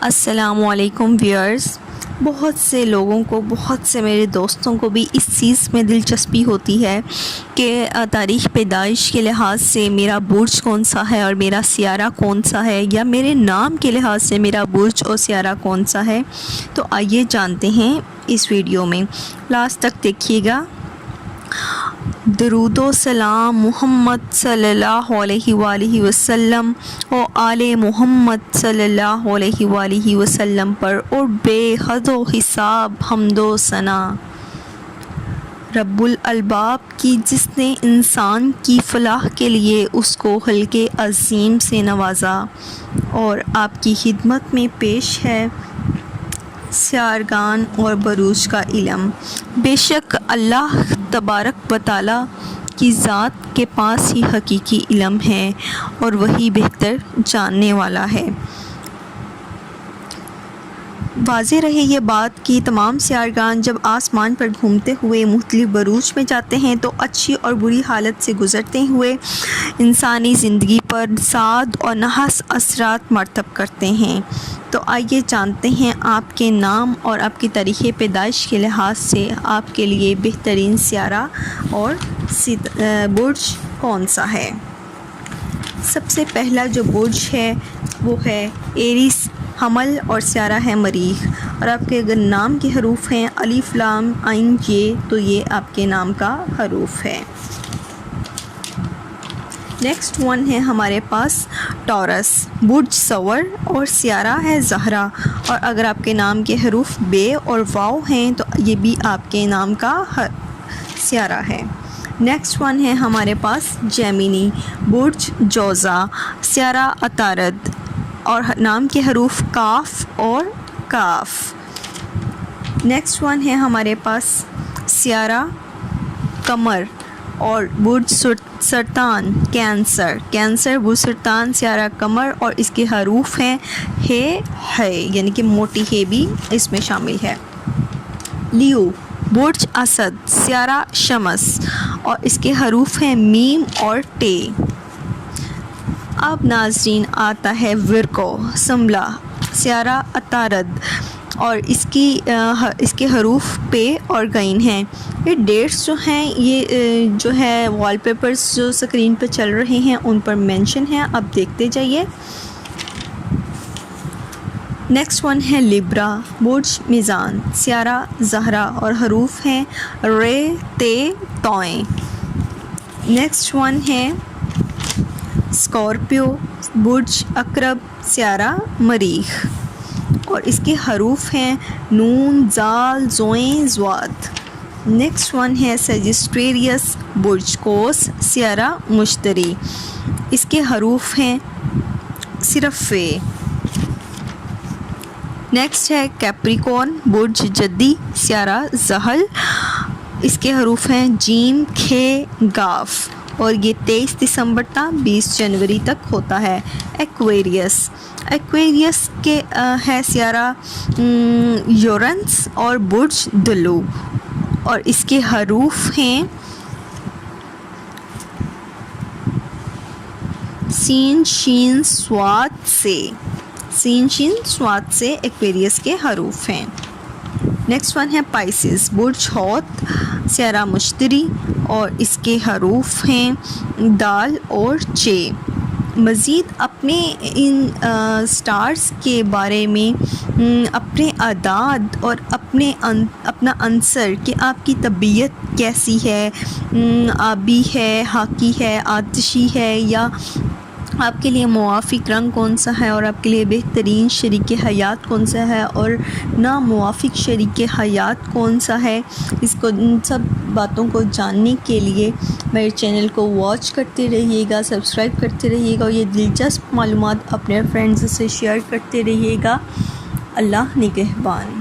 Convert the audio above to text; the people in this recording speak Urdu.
السلام علیکم ویورز، بہت سے لوگوں کو، بہت سے میرے دوستوں کو بھی اس چیز میں دلچسپی ہوتی ہے کہ تاریخ پیدائش کے لحاظ سے میرا برج کون سا ہے اور میرا سیارہ کون سا ہے، یا میرے نام کے لحاظ سے میرا برج اور سیارہ کون سا ہے۔ تو آئیے جانتے ہیں اس ویڈیو میں، لاسٹ تک دیکھیے گا۔ درود و سلام محمد صلی اللہ علیہ وآلہ وسلم و آل محمد صلی اللہ علیہ وآلہ وسلم پر، اور بے حد و حساب حمد و ثنا رب الالباب کی، جس نے انسان کی فلاح کے لیے اس کو خلق عظیم سے نوازا، اور آپ کی خدمت میں پیش ہے سیارگان اور بروج کا علم۔ بے شک اللہ تبارک و تعالیٰ کی ذات کے پاس ہی حقیقی علم ہے، اور وہی بہتر جاننے والا ہے۔ واضح رہے یہ بات کہ تمام سیارگان جب آسمان پر گھومتے ہوئے مختلف بروج میں جاتے ہیں تو اچھی اور بری حالت سے گزرتے ہوئے انسانی زندگی پر سعد اور نحس اثرات مرتب کرتے ہیں۔ تو آئیے جانتے ہیں آپ کے نام اور آپ کی تاریخ پیدائش کے لحاظ سے آپ کے لیے بہترین سیارہ اور برج کون سا ہے۔ سب سے پہلا جو برج ہے وہ ہے ایریس، حمل، اور سیارہ ہے مریخ، اور آپ کے اگر نام کے حروف ہیں الف لام عین یہ، تو یہ آپ کے نام کا حروف ہے۔ نیکسٹ ون ہے ہمارے پاس ٹورس، برج سور، اور سیارہ ہے زہرہ، اور اگر آپ کے نام کے حروف بے اور واو ہیں تو یہ بھی آپ کے نام کا سیارہ ہے۔ نیکسٹ ون ہے ہمارے پاس جیمینی، برج جوزا، سیارہ عطارد، اور نام کے حروف کاف اور کاف۔ نیکسٹ ون ہے ہمارے پاس سیارہ قمر اور برج سرطان، کینسر برج سرطان، سیارہ قمر، اور اس کے حروف ہیں ہے، یعنی کہ موٹی ہے بھی اس میں شامل ہے۔ لیو، برج اسد، سیارہ شمس، اور اس کے حروف ہیں میم اور ٹے۔ اب ناظرین آتا ہے ورگو، سنبلا، سیارہ عطارد، اور اس کے حروف پے اور غین ہیں۔ یہ ڈیٹس جو ہیں، یہ جو ہے وال پیپرز جو اسکرین پہ چل رہے ہیں ان پر مینشن ہیں، اب دیکھتے جائیے۔ نیکسٹ ون ہے لیبرا، برج میزان، سیارہ زہرہ، اور حروف ہیں رے، تے، توئیں۔ نیکسٹ ون ہے اسکارپیو، برج عقرب، سیارہ مریخ، اور اس کے حروف ہیں نون، زال، زوئیں، زواد۔ نیکسٹ ون ہے سیجسٹیریس، برج قوس، سیارہ مشتری، اس کے حروف ہیں صرف فے۔ نیکسٹ ہے کیپریکون، برج جدی، سیارہ زحل، اس کے حروف ہیں جیم، کھے، گاف، اور یہ 23 دسمبر تا 20 جنوری تک ہوتا ہے۔ ایکویریس کے ہے سیارہ یورنس اور برج دلو، اور اس کے حروف ہیں سین، شین، سواد سے ایکویریس کے حروف ہیں۔ نیکسٹ ون ہے پائسز، برج حوت، سیارہ مشتری، اور اس کے حروف ہیں دال اور چے۔ مزید اپنے ان سٹارز کے بارے میں، اپنے اعداد اور اپنا عنصر کہ آپ کی طبیعت کیسی ہے، آبی ہے، خاکی ہے، آتشی ہے، یا آپ کے لیے موافق رنگ کون سا ہے، اور آپ کے لیے بہترین شریک حیات کون سا ہے، اور ناموافق شریک حیات کون سا ہے، ان سب باتوں کو جاننے کے لیے میرے چینل کو واچ کرتے رہیے گا، سبسکرائب کرتے رہیے گا، اور یہ دلچسپ معلومات اپنے فرینڈز سے شیئر کرتے رہیے گا۔ اللہ نگہبان۔